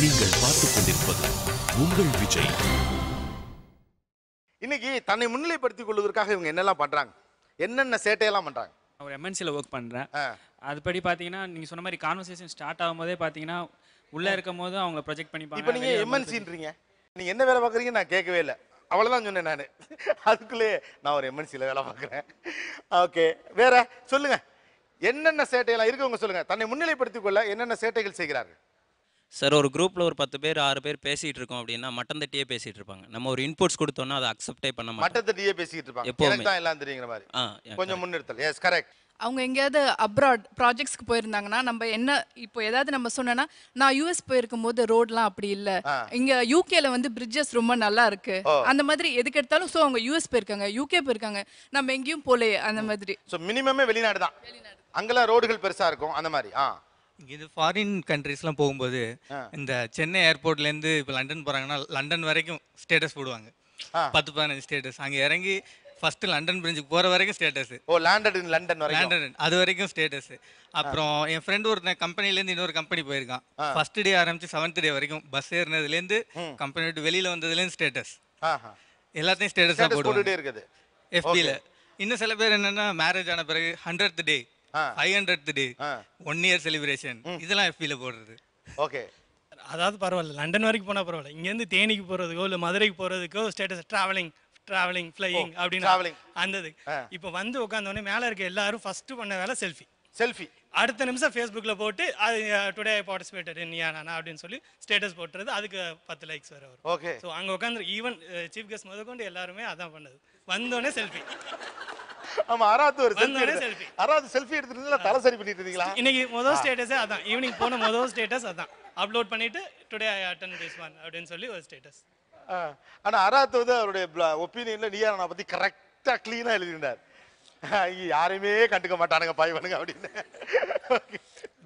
நீங்கள் பார்த்துக் கொண்டிருப்பது உங்கள் விஜய். இன்னைக்கு தன்னை முன்னிலைப்படுத்திக் கொள்வதற்காக இவங்க என்னெல்லாம் பண்றாங்க, என்னென்ன சேட்டையெல்லாம் பண்றாங்க? ஒரு எம்என்சியில் ஒர்க் பண்ணுறேன். அதுபடி பார்த்தீங்கன்னா நீங்கள் சொன்ன மாதிரி கான்வர்சேஷன் ஸ்டார்ட் ஆகும்போதே பார்த்தீங்கன்னா உள்ளே இருக்கும் போது அவங்கள ப்ரொஜெக்ட் பண்ணிப்பாங்க. இப்போ நீங்கள் எம்என்சின்றீங்க, நீங்கள் என்ன வேலை பார்க்குறீங்க நான் கேட்கவே இல்லை, அவ்வளோதான் சொன்னேன் நான். அதுக்குள்ளே நான் ஒரு எம்என்சியில் வேலை பார்க்குறேன். ஓகே, வேற சொல்லுங்க, என்னென்ன சேட்டையெல்லாம் இருக்கவங்க சொல்லுங்க. தன்னை முன்னிலைப்படுத்திக் கொள்ள என்னென்ன சேட்டைகள் செய்கிறார்கள்? சார், ஒரு குரூப்பில் ஒரு 10 பேர் 6 பேர் பேசிகிட்டு இருக்கோம் அப்படின்னா மட்டன் தட்டியே பேசிகிட்டு இருப்பாங்க. நம்ம ஒரு இன்புட்ஸ் கொடுத்தோன்னா அதை அக்செப்டே பண்ண மாட்டோம். மட்டன் தட்டியே பேசிக்கிட்டு இருப்பாங்க, எப்போவுமே தான் எல்லாம் தெரியுங்கிற மாதிரி கொஞ்சம் முன்னிறுத்தல். S, correct. அவங்க எங்கேயாவது அப்ராட் ப்ராஜெக்ட்ஸ்க்கு போயிருந்தாங்கன்னா நம்ம என்ன இப்போ ஏதாவது நம்ம சொன்னோன்னா, நான் யூஎஸ் போயிருக்கும் போது ரோட்லாம் அப்படி இல்லை, இங்க யூகேல வந்து பிரிட்ஜஸ் ரொம்ப நல்லா இருக்கு, அந்த மாதிரி எதுக்கு எடுத்தாலும். ஸோ அவங்க யூஎஸ் போயிருக்காங்க, யூகே போயிருக்காங்க, நம்ம எங்கேயும் போலையே, அந்த மாதிரி. ஸோ மினிமமே வெளிநாடு தான், அங்கெல்லாம் ரோடுகள் பெருசா இருக்கும் அந்த மாதிரி. இது ஃபாரின் கண்ட்ரீஸ்லாம் போகும்போது இந்த சென்னை ஏர்போர்ட்லேருந்து இப்போ லண்டன் போகிறாங்கன்னா லண்டன் வரைக்கும் ஸ்டேட்டஸ் போடுவாங்க. 10-15 ஸ்டேட்டஸ். அங்கே இறங்கி ஃபர்ஸ்ட் லண்டன் பிரிட்ஜுக்கு போகிற வரைக்கும் ஸ்டேட்டஸ். லேண்டட் இன் லண்டன் வரைக்கும், லண்டன் அது வரைக்கும் ஸ்டேட்டஸ். அப்புறம் என் ஃப்ரெண்டு ஒரு கம்பெனிலேருந்து இன்னொரு கம்பெனி போயிருக்கான். ஃபர்ஸ்ட் டே ஆரம்பிச்சு 7th டே வரைக்கும் பஸ் ஏறினதுலேருந்து கம்பெனி விட்டு வெளியில் வந்ததுலேருந்து ஸ்டேட்டஸ். எல்லாத்தையும் ஸ்டேட்டஸாக போட்டுட்டே இருக்குது எஃபியில். இன்னும் சில பேர் என்னென்னா மேரேஜ் ஆன பிறகு 100th டே 500th டே 1 year செலிப்ரேஷன் இதெல்லாம் எஃபியில் போடுறது. ஓகே, அதாவது பரவாயில்ல, லண்டன் வரைக்கும் போனால் பரவாயில்ல, இங்கேருந்து தேனிக்கு போகிறதுக்கோ இல்லை மதுரைக்கு போகிறதுக்கோ ஸ்டேட்டஸ் ட்ராவலிங் ஃப்ளையிங் அப்படின்னு அந்தது. இப்போ வந்து உட்காந்தோடனே மேலே இருக்க எல்லாரும் ஃபஸ்ட்டு பண்ண வேலை செல்ஃபி. அடுத்த நிமிஷம் ஃபேஸ்புக்கில் போட்டு அது டுடே பார்ட்டிசிபேட்டட் நீயானா அப்படின்னு சொல்லி ஸ்டேட்டஸ் போட்டுறது. அதுக்கு 10 likes வர வரும். ஓகே, ஸோ அங்கே உட்காந்து ஈவன் சீஃப் கெஸ்ட் முதற்கொண்டு எல்லாருமே அதான் பண்ணது. வந்தோடனே செல்ஃபி. ஆமா, அராத்து ஒரு செல்ஃபி. அராத்து செல்ஃபி எடுத்துட்டு தலை சரி பண்ணிட்டு இருந்தீங்களா? இன்னைக்கு முதல் ஸ்டேட்டஸே அதான், ஈவினிங் போன முதல் ஸ்டேட்டஸ் அதான் அப்லோட் பண்ணிட்டு today I attend this one அப்படின்னு சொல்லி ஒரு ஸ்டேட்டஸ். ஆனா அராத்து வந்து அவருடைய ஒப்பீனியன்ல நீயானா பத்தி கரெக்டா கிளீனா எழுதியிருந்தார். யாரையுமே கண்டுக்க மாட்டானுங்க பாய்வனுங்க அப்படின்னு.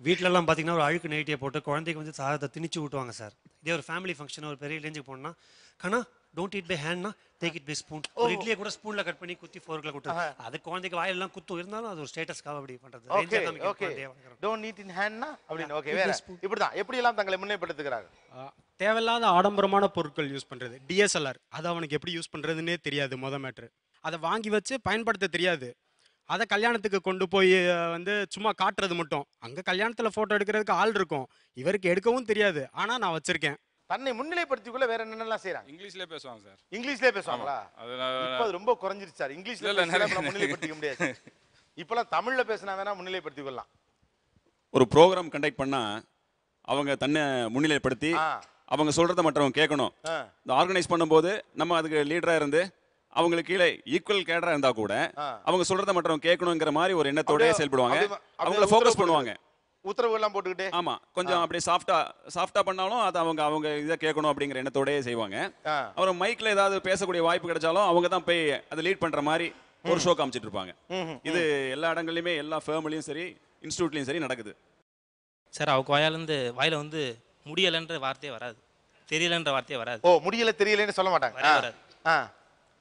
வீட்டிலலாம் பார்த்தீங்கன்னா ஒரு அழுக்கு நைட்டியை போட்டு குழந்தைக்கு வந்து சாதத்தை திணிச்சு விட்டுவாங்க சார். இதே ஒரு ஃபேமிலி ஃபங்க்ஷன் ஒரு பெரிய ரேஞ்சுக்கு போனோம்னா, கண்ணா டோன்ட் ஈட் பை ஹேண்ட்னா டேக் இட் பை ஸ்பூன். ஒரு இட்லியை கூட ஸ்பூனில் கட் பண்ணி குத்தி ஃபோர்க்கில் கொடுத்து அது குழந்தைக்கு வாயெல்லாம் குத்தும், இருந்தாலும் அது ஒரு ஸ்டேட்டஸ்க்காக அப்படி பண்ணுறது. டோன்ட் ஈட் இன் ஹேண்ட்னா அப்படின்னு. ஓகே, வேற இப்படிதான் எப்படி எல்லாம் தங்களை முன்னிலைப்படுத்துகிறாங்க. தேவையில்லாத ஆடம்பரமான பொருட்கள் யூஸ் பண்ணுறது. டிஎஸ்எல்ஆர் அது அவனுக்கு எப்படி யூஸ் பண்ணுறதுன்னே தெரியாது. மேட்ரு அதை வாங்கி வச்சு பயன்படுத்த தெரியாது. அதை கல்யாணத்துக்கு கொண்டு போய் வந்து சும்மா காட்டுறது மட்டும். அங்கே கல்யாணத்தில் ஃபோட்டோ எடுக்கிறதுக்கு ஆள் இருக்கும், இவருக்கு எடுக்கவும் தெரியாது, ஆனால் நான் வச்சிருக்கேன். தன்னை முன்னிலைப்படுத்திக்குள்ள வேற என்னெல்லாம் செய்யறாங்க? இங்கிலீஷ்ல பேசுவாங்க சார். இங்கிலீஷ்ல பேசுவாங்களா? இப்போ அது ரொம்ப குறைஞ்சிருச்சு சார். இங்கிலீஷ்ல முன்னிலைப்படுத்திக்க முடியாது. இப்பெல்லாம் தமிழ்ல பேசினா வேணா முன்னிலைப்படுத்திக் கொள்ளலாம். ஒரு ப்ரோக்ராம் கண்டக்ட் பண்ணா அவங்க தன்னை முன்னிலைப்படுத்தி அவங்க சொல்றதை மற்றவங்க கேட்கணும். இந்த ஆர்கனைஸ் பண்ணும்போது நம்ம அதுக்கு லீடரா இருந்து அவங்களுக்கு கீழே ஈக்குவல் கேடரா இருந்தா கூட அவங்க சொல்றதை மற்றவங்க கேட்கணுங்கிற மாதிரி ஒரு எண்ணத்தோடய செயல்படுவாங்க. அவங்கள ஃபோக்கஸ் பண்ணுவாங்க, உத்தரவு எல்லாம் போட்டுக்கிட்டே. ஆமா, கொஞ்சம் அப்படியே சாஃப்டா பண்ணாலும் அது அவங்க இதை கேட்கணும் அப்படிங்கிற எண்ணத்தோடய செய்வாங்க. அப்புறம் மைக்ல ஏதாவது பேசக்கூடிய வாய்ப்பு கிடைச்சாலும் அவங்க தான் போய் அதை லீட் பண்ற மாதிரி ஒரு ஷோ காமிச்சிட்டு இருப்பாங்க. இது எல்லா இடங்கள்லயுமே எல்லா ஃபேர்ம்லயும் சரி இன்ஸ்டியூட்லயும் சரி நடக்குது. சார், அவங்க வாயில வந்து முடியலைன்ற வார்த்தையே வராது, தெரியலன்ற வார்த்தையே வராது. முடியல தெரியலன்னு சொல்ல மாட்டாங்க.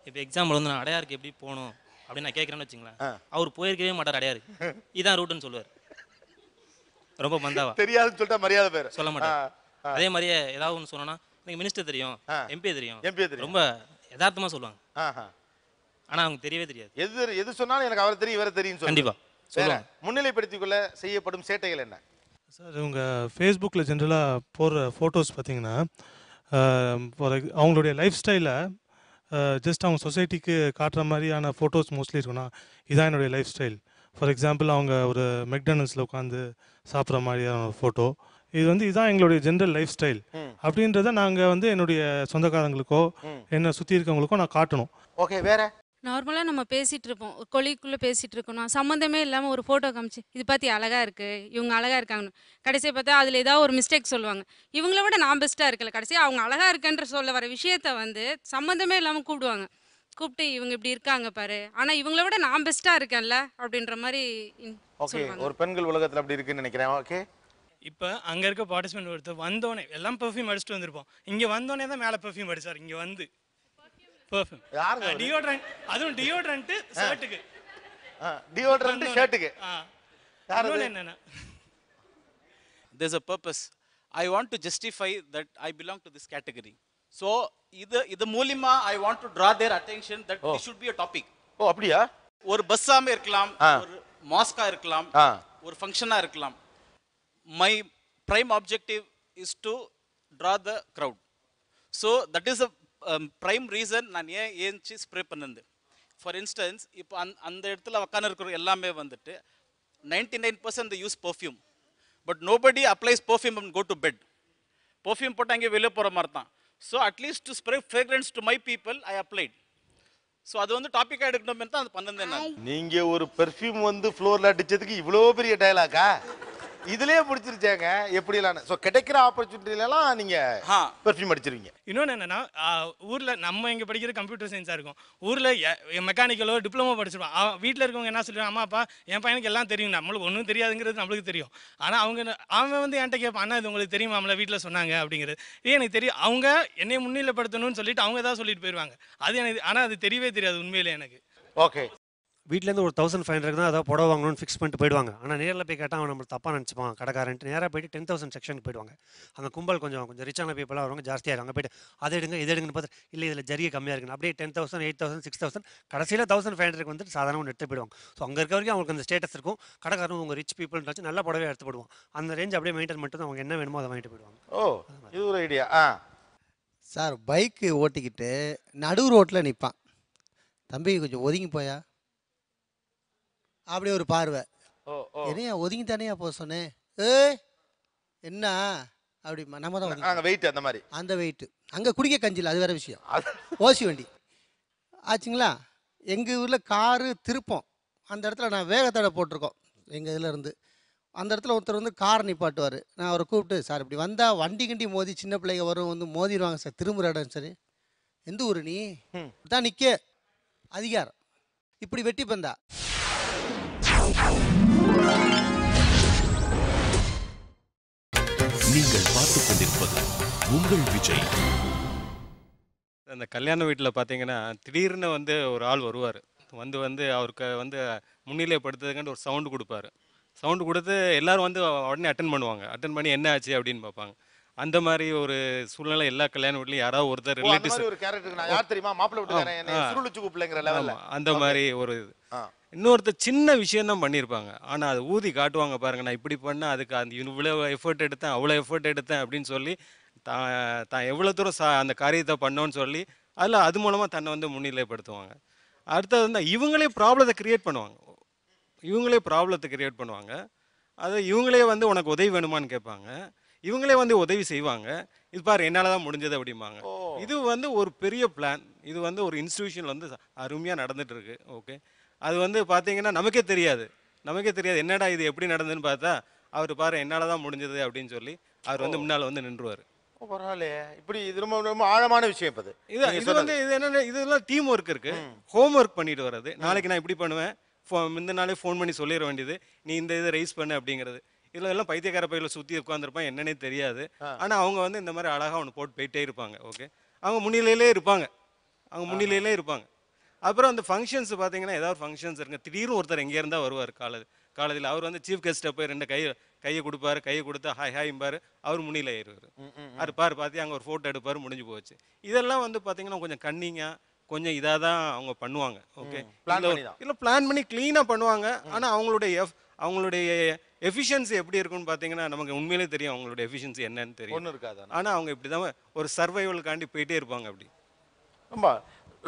இப்போ எக்ஸாம்பிள் வந்து நான் அடையாருக்கு எப்படி போகணும் அப்படின்னு நான் கேட்குறேன்னு வச்சுங்களேன், அவர் போயிருக்கவே மாட்டார். அடையாருக்கு இதான் ரூட்டுன்னு சொல்லுவார். ரொம்ப மந்தாவா தெரியாதுன்னு சொல்லிட்டா மரியாதை பேர் சொல்ல மாட்டார். அதே மாதிரியே ஏதாவது ஒன்று சொன்னோன்னா எனக்கு மினிஸ்டர் தெரியும், எம்பி தெரியும், ரொம்ப யதார்த்தமாக சொல்லுவாங்க. ஆனால் அவங்க தெரியவே தெரியாது. எது சொன்னாலும் எனக்கு அவர் தெரியும், இவரை தெரியும். கண்டிப்பாக சொல்லுவாங்க. முன்னிலைப்படுத்திக் கொள்ள செய்யப்படும் சேட்டைகள் என்ன சார்? இவங்க ஃபேஸ்புக்கில் ஜென்ரலாக போடுற ஃபோட்டோஸ் பார்த்தீங்கன்னா அவங்களுடைய லைஃப் ஸ்டைலை ஜஸ்ட் அவங்க சொசைட்டிக்கு காட்டுற மாதிரியான ஃபோட்டோஸ் மோஸ்ட்லி இருக்குன்னா, இதான் என்னுடைய லைஃப் ஸ்டைல். ஃபார் எக்ஸாம்பிள் அவங்க ஒரு மெக்டானல்ஸில் உட்காந்து சாப்பிட்ற மாதிரியான ஒரு ஃபோட்டோ. இது வந்து இதுதான் எங்களுடைய ஜென்ரல் லைஃப் ஸ்டைல் அப்படின்றத நாங்கள் வந்து என்னுடைய சொந்தக்காரங்களுக்கோ என்னை சுற்றி இருக்கவங்களுக்கோ நான் காட்டணும். ஓகே, வேற நார்மலாக நம்ம பேசிகிட்டு இருப்போம், கொலிக்குள்ளே பேசிகிட்டு இருக்கணும், சம்மந்தமே இல்லாமல் ஒரு ஃபோட்டோ காமிச்சு இது பார்த்து அழகாக இருக்குது, இவங்க அழகாக இருக்காங்கன்னு கடைசியை பார்த்தா அதில் ஏதாவது ஒரு மிஸ்டேக் சொல்லுவாங்க. இவங்கள விட நான் பெஸ்ட்டாக இருக்கல, கடைசியாக அவங்க அழகாக இருக்குன்ற சொல்ல வர விஷயத்த வந்து சம்மந்தமே இல்லாமல் கூப்பிட்டு இவங்க இப்படி இருக்காங்க பாரு, ஆனால் இவங்கள விட நான் பெஸ்ட்டாக இருக்கேன்ல அப்படின்ற மாதிரி. ஓகே, ஒரு பெண்கள் உலகத்தில் அப்படி இருக்குன்னு நினைக்கிறேன். ஓகே, இப்போ அங்கே இருக்க பார்ட்டிசிபென்ட் ஒருத்தர் வந்தோடனே எல்லாம் பெர்ஃப்யூம் அடிச்சுட்டு வந்திருப்போம். இங்கே வந்தோடனே தான் மேலே பெர்ஃப்யூம் அடிச்சார். இங்கே வந்து பெர்ஃப்யூம் டியோட்ரண்ட், அதுவும் டியோட்ரண்ட் ஷர்ட்டுக்கு, டியோட்ரண்ட் ஷர்ட்டுக்கு. யாரு என்னன்னா there's a purpose. I want to justify that I belong to this category. So, இது மூலியமா I want to draw their attention that this should be a topic. ஓ அப்படியா? ஒரு பஸ்ஸாம இருக்கலாம், ஒரு மாஸ்கா இருக்கலாம், ஒரு ஃபங்க்ஷனா இருக்கலாம். My prime objective is to draw the crowd. So, that is a prime reason நான் ஏன்ச்சு ஸ்ப்ரே பண்ணது. For instance, இப்போ அந்த இடத்துல உட்கார்ந்து இருக்கிற எல்லாமே வந்துட்டு 99% they use perfume. But nobody applies perfume and go to bed. Perfume போட்டு அங்கே வெளியே போகிற மாதிரி தான். So, at least to spray fragrance to my people, I applied. So அது வந்து டாப்பிக்காக எடுக்கணுமே தான் அது பண்ணது நான். நீங்க ஒரு பெர்ஃப்யூம் வந்து ஃப்ளோர்ல அடிச்சதுக்கு இவ்வளோ பெரிய டயலாக்கா? இதுலயே முடிச்சிருச்சாங்க எப்படிலாம். ஸோ கிடைக்கிற ஆப்பர்ச்சுனிட்டிலாம் நீங்க பெர்ஃப்யூம் அடிச்சிருவீங்க. இன்னொன்று என்னன்னா ஊரில் நம்ம இங்கே படிக்கிற கம்ப்யூட்டர் சயின்ஸாக இருக்கும், ஊரில் மெக்கானிக்கலோ டிப்ளமோ படிச்சிருப்போம். வீட்டில் இருக்கவங்க என்ன சொல்லுவாங்க, அம்மா அப்பா என் பையனுக்கு எல்லாம் தெரியும், நம்மளுக்கு ஒன்றும் தெரியாதுங்கிறது நம்மளுக்கு தெரியும். ஆனால் அவன் வந்து என்கிட்ட கேட்பான், அண்ணா இது உங்களுக்கு தெரியுமா, நம்மள வீட்டில் சொன்னாங்க அப்படிங்கிறது. எனக்கு தெரியும், அவங்க என்னை முன்னிலைப்படுத்தணும்னு சொல்லிட்டு அவங்க தான் சொல்லிட்டு போயிடுவாங்க. அது எனக்கு, ஆனால் அது தெரியவே தெரியாது உண்மையிலே எனக்கு. ஓகே, வீட்டிலேருந்து ஒரு 1500 தான் அதாவது புடவை வாங்கணும்னு ஃபிக்ஸ் பண்ணிட்டு போயிடுவாங்க. ஆனால் நேரில் போய் கேட்டால் அவன் நம்மளுக்கு தப்பாக நினச்சிப்பான் கடைக்காரன்ட்டு. நேராக போயிட்டு 10,000 செக்ஷனுக்கு போயிடுவாங்க. அங்கே கும்பல் கொஞ்சம் ரிச்சான பீப்புளாக வருவாங்க, ஜாஸ்தியாக இருக்கும். அங்கே போய்ட்டு அதை எடுங்க இதை எடுங்கன்னு பார்த்து இல்லை இதில் ஜரிகை கம்மியாக இருக்குன்னு அப்படியே 10,000 8,000 6,000 கடைசியில் 1500 வந்துட்டு சாதாரண ஒன்று எடுத்து போயிடுவாங்க. ஸோ அங்கே இருக்க வரைக்கும் அவங்களுக்கு அந்த ஸ்டேட்டஸ் இருக்கும். கடைக்காரன் உங்கள் ரிச் பீப்புள்னு வச்சு நல்ல புடவை எடுத்து போடுவோம். அந்த ரேஞ்ச் அப்படியே மெயின்டைன் பண்ணிட்டு அவங்க என்ன வேணுமோ அதை வாங்கிட்டு போயிடுவாங்க. ஓ, இது ஒரு ஐடியா. சார் பைக்கு ஓட்டிக்கிட்டு நடு ரோட்டில் நிற்பான், தம்பி கொஞ்சம் ஒதுங்கி போயா அப்படி ஒரு பார்வை. என்னையா ஒதுங்கி தானேயா போக சொன்னேன், என்ன அப்படி நம்ம தான் வெயிட் அந்த மாதிரி அந்த வெயிட் அங்கே குடிக்க கஞ்சில், அது வேற விஷயம். ஓசி வண்டி ஆச்சுங்களா. எங்கள் ஊரில் காரு திருப்போம், அந்த இடத்துல நான் வேகத்தடை போட்டிருக்கோம் எங்கள் இதில் இருந்து. அந்த இடத்துல ஒருத்தர் வந்து கார் நிப்பாட்டுவார். நான் அவரை கூப்பிட்டு, சார் இப்படி வந்தால் வண்டி கிண்டி மோதி சின்ன பிள்ளைங்க வரும் வந்து மோதிடுவாங்க சார், திரும்புகிற இடம். சரி, எந்த ஊர் நீ தான் நிற்க அதிகாரம் இப்படி வெட்டி பந்தா. நீங்கள் பார்த்துக் கொண்டிருப்பது உங்கள் விஜய். அந்த கல்யாண வீட்டில் பார்த்தீங்கன்னா திடீர்னு வந்து ஒரு ஆள் வருவார், வந்து அவருக்கு வந்து முன்னிலைப்படுத்துறதுக்காண்டி ஒரு சவுண்டு கொடுப்பாரு. சவுண்டு கொடுத்து எல்லோரும் வந்து உடனே அட்டன் பண்ணுவாங்க. அட்டன் பண்ணி என்ன ஆச்சு அப்படின்னு பார்ப்பாங்க. அந்த மாதிரி ஒரு சூழ்நிலை எல்லா கல்யாண வீட்லையும் யாராவது ஒருத்தர் ரிலேட்டிவ்ஸ் அந்த மாதிரி ஒரு இன்னொருத்தர் சின்ன விஷயம் தான் பண்ணியிருப்பாங்க. ஆனால் அது ஊதி காட்டுவாங்க, பாருங்க நான் இப்படி பண்ணேன், அதுக்கு அந்த இவ்வளோ எஃபர்ட் எடுத்தேன், அவ்வளோ எஃபர்ட் எடுத்தேன் அப்படின்னு சொல்லி தான் எவ்வளோ தூரம் அந்த காரியத்தை பண்ணோன்னு சொல்லி அதில் அது மூலமாக தன்னை வந்து முன்னிலைப்படுத்துவாங்க. அடுத்தது வந்து இவங்களே ப்ராப்ளத்தை க்ரியேட் பண்ணுவாங்க. அது இவங்களே வந்து உனக்கு உதவி வேணுமான்னு கேட்பாங்க, இவங்களே வந்து உதவி செய்வாங்க. இது பாரு என்னால் தான் முடிஞ்சது அப்படிம்பாங்க. இது வந்து ஒரு பெரிய பிளான். இது வந்து ஒரு இன்ஸ்டிடியூஷன் வந்து அருமையாக நடந்துட்டு இருக்கு. ஓகே, அது வந்து பார்த்தீங்கன்னா நமக்கே தெரியாது என்னடா இது எப்படி நடந்ததுன்னு பார்த்தா அவர் பாரு என்னால் தான் முடிஞ்சது அப்படின்னு சொல்லி அவர் வந்து முன்னால் வந்து நின்றுவார். பரவாயில்லையே, இப்படி இது ரொம்ப ரொம்ப ஆழமான விஷயம். இப்போ இது வந்து இது என்னென்ன இதெல்லாம் டீம் ஒர்க் இருக்கு, ஹோம் ஒர்க் பண்ணிட்டு வர்றது. நாளைக்கு நான் இப்படி பண்ணுவேன், இந்த நாளே ஃபோன் பண்ணி சொல்லிட வேண்டியது, நீ இந்த இதை ரைஸ் பண்ணு அப்படிங்கிறது. இதில் எல்லாம் பைத்தியக்கார பையில சுற்றி உட்காந்துருப்பான், என்னன்னே தெரியாது. ஆனால் அவங்க வந்து இந்த மாதிரி அழகாக ஒன்று போட்டு போயிட்டே இருப்பாங்க. ஓகே, அவங்க முன்னிலையிலே இருப்பாங்க. அப்புறம் அந்த ஃபங்க்ஷன்ஸ் பார்த்தீங்கன்னா ஏதாவது ஃபங்க்ஷன்ஸ் இருக்குங்க, திடீர்னு ஒருத்தர் எங்கே இருந்தால் வருவார் காலேஜில். அவர் வந்து சீஃப் கெஸ்ட்டை போய் ரெண்டு கையை கொடுப்பாரு, கையை கொடுத்தா ஹாய்ம்பார், அவர் முன்னிலை ஏறுவார். அது பார்த்து அங்கே ஒரு ஃபோட்டோ எடுப்பார், முடிஞ்சு போச்சு. இதெல்லாம் வந்து பார்த்தீங்கன்னா கொஞ்சம் கன்னிங்காக கொஞ்சம் இதாக தான் அவங்க பண்ணுவாங்க. ஓகே, இல்லை பிளான் பண்ணி க்ளீனாக பண்ணுவாங்க. ஆனால் அவங்களுடைய எஃபிஷியன்சி எப்படி இருக்குன்னு பார்த்தீங்கன்னா நமக்கு உண்மையிலே தெரியும் அவங்களுடைய எஃபிஷியன்சி என்னன்னு தெரியும். ஆனால் அவங்க இப்படி தான் ஒரு சர்வைவலுக்காண்டி போயிட்டே இருப்பாங்க. அப்படி ரொம்ப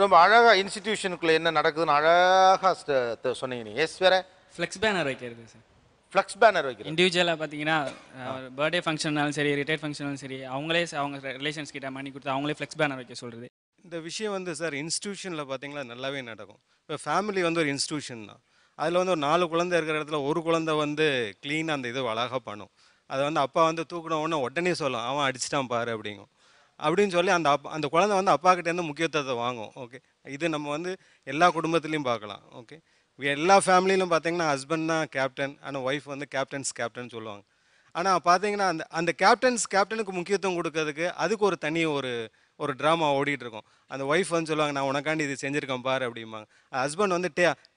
ரொம்ப அழகாக இன்ஸ்டிடியூஷனுக்குள்ளே என்ன நடக்குதுன்னு அழகாக சொன்னீங்க நீங்கள். எஸ், வேற ஃப்ளெக்ஸ் பேனர் வைக்கிறது சார். ஃப்ளெக்ஸ் பேனர் வைக்கிறது இண்டிவிஜுவலாக பார்த்தீங்கன்னா பர்த்டே ஃபங்க்ஷனாலும் சரி, ரிட்டையர்ட் ஃபங்க்ஷனாலும் சரி, அவங்களே அவங்க ரிலேஷன்ஸ் கிட்ட மணி கொடுத்து அவங்களே ஃப்ளெக்ஸ் பேனர் வைக்க சொல்கிறது. இந்த விஷயம் வந்து சார் இன்ஸ்டியூஷனில் பார்த்தீங்கன்னா நல்லாவே நடக்கும். இப்போ ஃபேமிலி வந்து ஒரு இன்ஸ்டியூஷன் தான். அதில் வந்து ஒரு 4 குழந்தை இருக்கிற இடத்துல ஒரு குழந்தை வந்து க்ளீனாக அந்த இது அழகாக பண்ணும். அதை வந்து அப்பா வந்து தூக்கின உடனே சொல்லும், அவன் அடிச்சிட்டான் பாரு அப்படிங்கும். அப்படின்னு சொல்லி அந்த குழந்தை வந்து அப்பா கிட்டேருந்து முக்கியத்துவத்தை வாங்கும். ஓகே, இது நம்ம வந்து எல்லா குடும்பத்துலேயும் பார்க்கலாம். ஓகே, எல்லா ஃபேமிலியிலும் பார்த்தீங்கன்னா ஹஸ்பண்ட் தான் கேப்டன், ஆனால் ஒய்ஃப் வந்து கேப்டன் சொல்லுவாங்க. ஆனால் பார்த்தீங்கன்னா அந்த கேப்டனுக்கு முக்கியத்துவம் கொடுக்கறதுக்கு அதுக்கு ஒரு தனி ஒரு ட்ராமா ஓடிட்டு இருக்கும். அந்த ஒய்ஃப் வந்து சொல்லுவாங்க, நான் உனக்காண்டி இது செஞ்சுருக்கேன் பாரு அப்படிம்பாங்க. ஹஸ்பண்ட் வந்து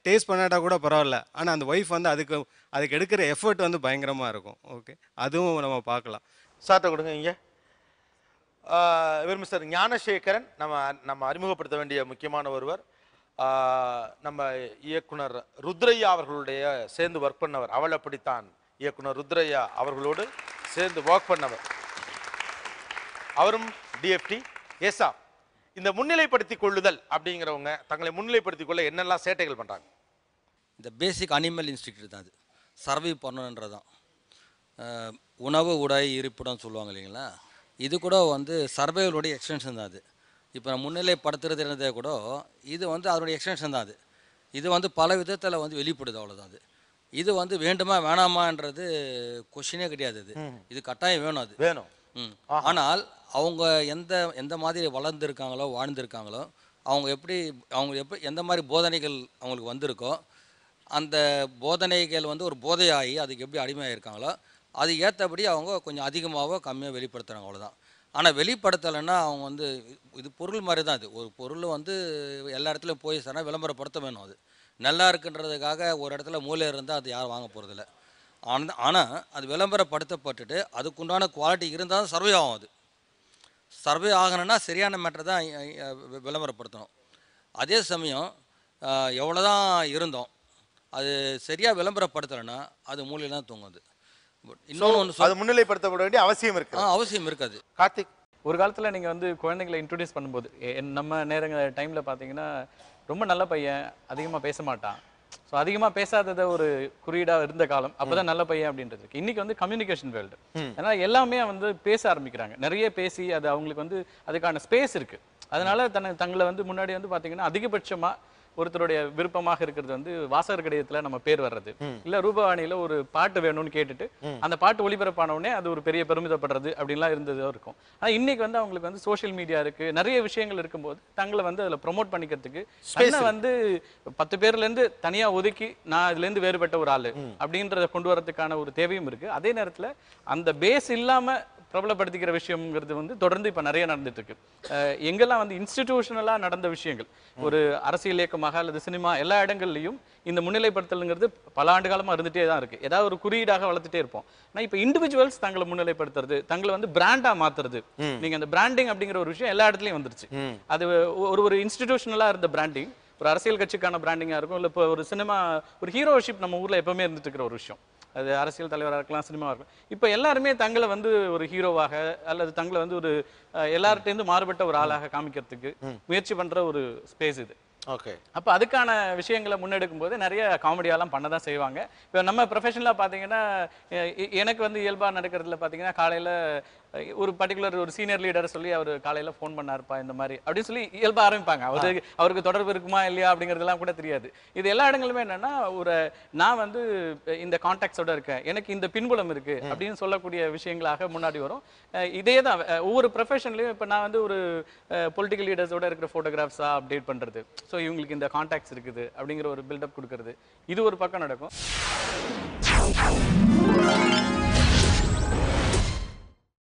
டேஸ்ட் பண்ணாட்டா கூட பரவாயில்ல, ஆனால் அந்த ஒய்ஃப் வந்து அதுக்கு எடுக்கிற எஃபர்ட் வந்து பயங்கரமாக இருக்கும். ஓகே, அதுவும் நம்ம பார்க்கலாம். சார்ட்ட கொடுங்க இங்கே. இவர் மிஸ்டர் ஞானசேகரன், நம்ம அறிமுகப்படுத்த வேண்டிய முக்கியமான ஒருவர். நம்ம இயக்குனர் ருத்ரையா அவர்களுடைய சேர்ந்து ஒர்க் பண்ணவர். அவள் அப்படித்தான் இயக்குனர் ருத்ரையா அவர்களோடு சேர்ந்து ஒர்க் பண்ணவர். அவரும் டிஎஃப்டி. ஏசா, இந்த முன்னிலைப்படுத்திக் கொள்ளுதல் அப்படிங்கிறவங்க தங்களை முன்னிலைப்படுத்திக் கொள்ள என்னெல்லாம் சேட்டைகள் பண்ணுறாங்க? இந்த பேசிக் அனிமல் இன்ஸ்டிங்க்ட் தான், அது சர்வை பண்ணணுன்றதான். உணவு உடை இருப்பிடம் சொல்லுவாங்க இல்லைங்களா, இது கூட வந்து சர்வைவலுடைய எக்ஸ்டென்ஷன் தான் அது. இப்போ நான் முன்னிலைப்படுத்துறது என்னதே கூட இது வந்து அதனுடைய எக்ஸ்டென்ஷன் தான் அது. இது வந்து பல விதத்தில் வந்து வெளிப்படுது, அவ்வளோதான். அது இது வந்து வேண்டுமா வேணாமான்றது கொஷினே கிடையாது. இது கட்டாயம் வேணும், அது வேணும். ஆனால் அவங்க எந்த மாதிரி வளர்ந்துருக்காங்களோ வாழ்ந்துருக்காங்களோ, அவங்க எப்படி எந்த மாதிரி போதனைகள் அவங்களுக்கு வந்திருக்கோ, அந்த போதனைகள் வந்து ஒரு போதையாகி அதுக்கு எப்படி அடிமையாயிருக்காங்களோ அது ஏற்றபடி அவங்க கொஞ்சம் அதிகமாகவோ கம்மியாக வெளிப்படுத்துகிறாங்க, அவ்வளோதான். ஆனால் வெளிப்படுத்தலைன்னா அவங்க வந்து இது பொருள் மாதிரி தான். இது ஒரு பொருள் வந்து எல்லா இடத்துலையும் போய் சார் விளம்பரப்படுத்த வேணும். அது நல்லா இருக்குன்றதுக்காக ஒரு இடத்துல மூலை இருந்தால் அது யாரும் வாங்க போகிறதில்ல. ஆனால் அது விளம்பரப்படுத்தப்பட்டுட்டு அதுக்குண்டான குவாலிட்டி இருந்தால் தான் சர்வே ஆகும். அது சர்வே ஆகணும்னா சரியான மேட்டர் தான் விளம்பரப்படுத்தணும். அதே சமயம் எவ்வளோ தான் இருந்தோம் அது சரியாக விளம்பரப்படுத்தலைன்னா அது மூலையில் தான் தூங்குது. இன்னொன்று அது முன்னிலைப்படுத்தப்பட வேண்டிய அவசியம் இருக்கு. அவசியம் இருக்காது. கார்த்திக், ஒரு காலத்தில் நீங்கள் வந்து குழந்தைங்களை இன்ட்ரடியூஸ் பண்ணும்போது நம்ம நேரங்கள் டைமில் பார்த்தீங்கன்னா ரொம்ப நல்ல பையன், அதிகமாக பேச மாட்டான். ஸோ அதிகமாக பேசாததை ஒரு குறியீடாக இருந்த காலம், அப்போ தான் நல்ல பையன் அப்படின்றது. இன்றைக்கி வந்து கம்யூனிகேஷன் வேர்ல்டு, அதனால் எல்லாமே வந்து பேச ஆரம்பிக்கிறாங்க. நிறைய பேசி அது அவங்களுக்கு வந்து அதுக்கான ஸ்பேஸ் இருக்குது. அதனால் தங்களை வந்து முன்னாடி வந்து பார்த்தீங்கன்னா அதிகபட்சமாக ஒருத்தருடைய விருப்பமாக இருக்கிறது வந்து வாசகர் கடிதத்தில் நம்ம பேர் வர்றது, இல்லை ரூபவாணியில் ஒரு பாட்டு வேணும்னு கேட்டுட்டு அந்த பாட்டு ஒளிபரப்பான உடனே அது ஒரு பெரிய பெருமிதப்படுறது அப்படின்லாம் இருந்ததோ இருக்கும். ஆனால் இன்னைக்கு வந்து அவங்களுக்கு வந்து சோஷியல் மீடியா இருக்கு, நிறைய விஷயங்கள் இருக்கும்போது தங்களை வந்து அதில் ப்ரொமோட் பண்ணிக்கிறதுக்கு வந்து 10 பேர்லேருந்து தனியாக ஒதுக்கி நான் இதுலேருந்து வேறுபட்ட ஒரு ஆள் அப்படின்றத கொண்டு வரதுக்கான ஒரு தேவையும் இருக்கு. அதே நேரத்தில் அந்த பேஸ் இல்லாமல் பிரபலப்படுத்திக்கிற விஷயங்கிறது வந்து தொடர்ந்து இப்போ நிறைய நடந்துட்டு இருக்கு. எங்கெல்லாம் வந்து இன்ஸ்டிடியூஷனலாக நடந்த விஷயங்கள், ஒரு அரசியல் இயக்கமாக அல்லது சினிமா, எல்லா இடங்கள்லையும் இந்த முன்னிலைப்படுத்தலுங்கிறது பல ஆண்டு காலமாக இருந்துகிட்டே தான் இருக்குது. ஏதாவது ஒரு குறியீடாக வளர்த்துட்டே இருப்போம். ஆனால் இப்போ இண்டிவிஜுவல்ஸ் தங்களை முன்னிலைப்படுத்துறது, தங்களை வந்து பிராண்டாக மாற்றுறது, நீங்கள் அந்த பிராண்டிங் அப்படிங்கிற ஒரு விஷயம் எல்லா இடத்துலையும் வந்துருச்சு. அது ஒரு இன்ஸ்டிடியூஷனலாக இருந்த பிராண்டிங் ஒரு அரசியல் கட்சிக்கான பிராண்டிங்காக இருக்கும், இல்லை இப்போ ஒரு சினிமா ஒரு ஹீரோஷிப் நம்ம ஊரில் எப்பவுமே இருந்துட்டு இருக்கிற ஒரு விஷயம். அது அரசியல் தலைவராக இருக்கலாம், சினிமாவாக இருக்கலாம். இப்போ எல்லாருமே தங்களை வந்து ஒரு ஹீரோவாக அல்லது தங்களை வந்து ஒரு எல்லார்ட்டேருந்து மாறுபட்ட ஒரு ஆளாக காமிக்கிறதுக்கு முயற்சி பண்ணுற ஒரு ஸ்பேஸ் இது. ஓகே. அப்போ அதுக்கான விஷயங்களை முன்னெடுக்கும் போது நிறைய காமெடியெல்லாம் பண்ண தான் செய்வாங்க. இப்போ நம்ம ப்ரொஃபஷனலாக பார்த்தீங்கன்னா எனக்கு வந்து இயல்பாக நடக்கிறதுல பார்த்தீங்கன்னா காலையில் ஒரு பர்டிகுலர் ஒரு சீனியர் லீடரை சொல்லி அவர் காலையில் ஃபோன் பண்ணாருப்பா இந்த மாதிரி அப்படின்னு சொல்லி இயல்பாக ஆரம்பிப்பாங்க. அவருக்கு தொடர்பு இருக்குமா இல்லையா அப்படிங்கிறதுலாம் கூட தெரியாது. இது எல்லா இடங்களுமே என்னன்னா நான் வந்து இந்த கான்டாக்ட்ஸோட இருக்கேன், எனக்கு இந்த பின்புலம் இருக்கு அப்படின்னு சொல்லக்கூடிய விஷயங்களாக முன்னாடி வரும். இதே தான் ஒவ்வொரு ப்ரொஃபஷன்லையும். இப்போ நான் வந்து ஒரு பொலிட்டிக்கல் லீடர்ஸோட இருக்கிற ஃபோட்டோகிராஃப்ஸாக அப்டேட் பண்ணுறது, ஸோ இவங்களுக்கு இந்த கான்டாக்ட்ஸ் இருக்குது அப்படிங்கிற ஒரு பில்டப் கொடுக்கறது, இது ஒரு பக்கம் நடக்கும்.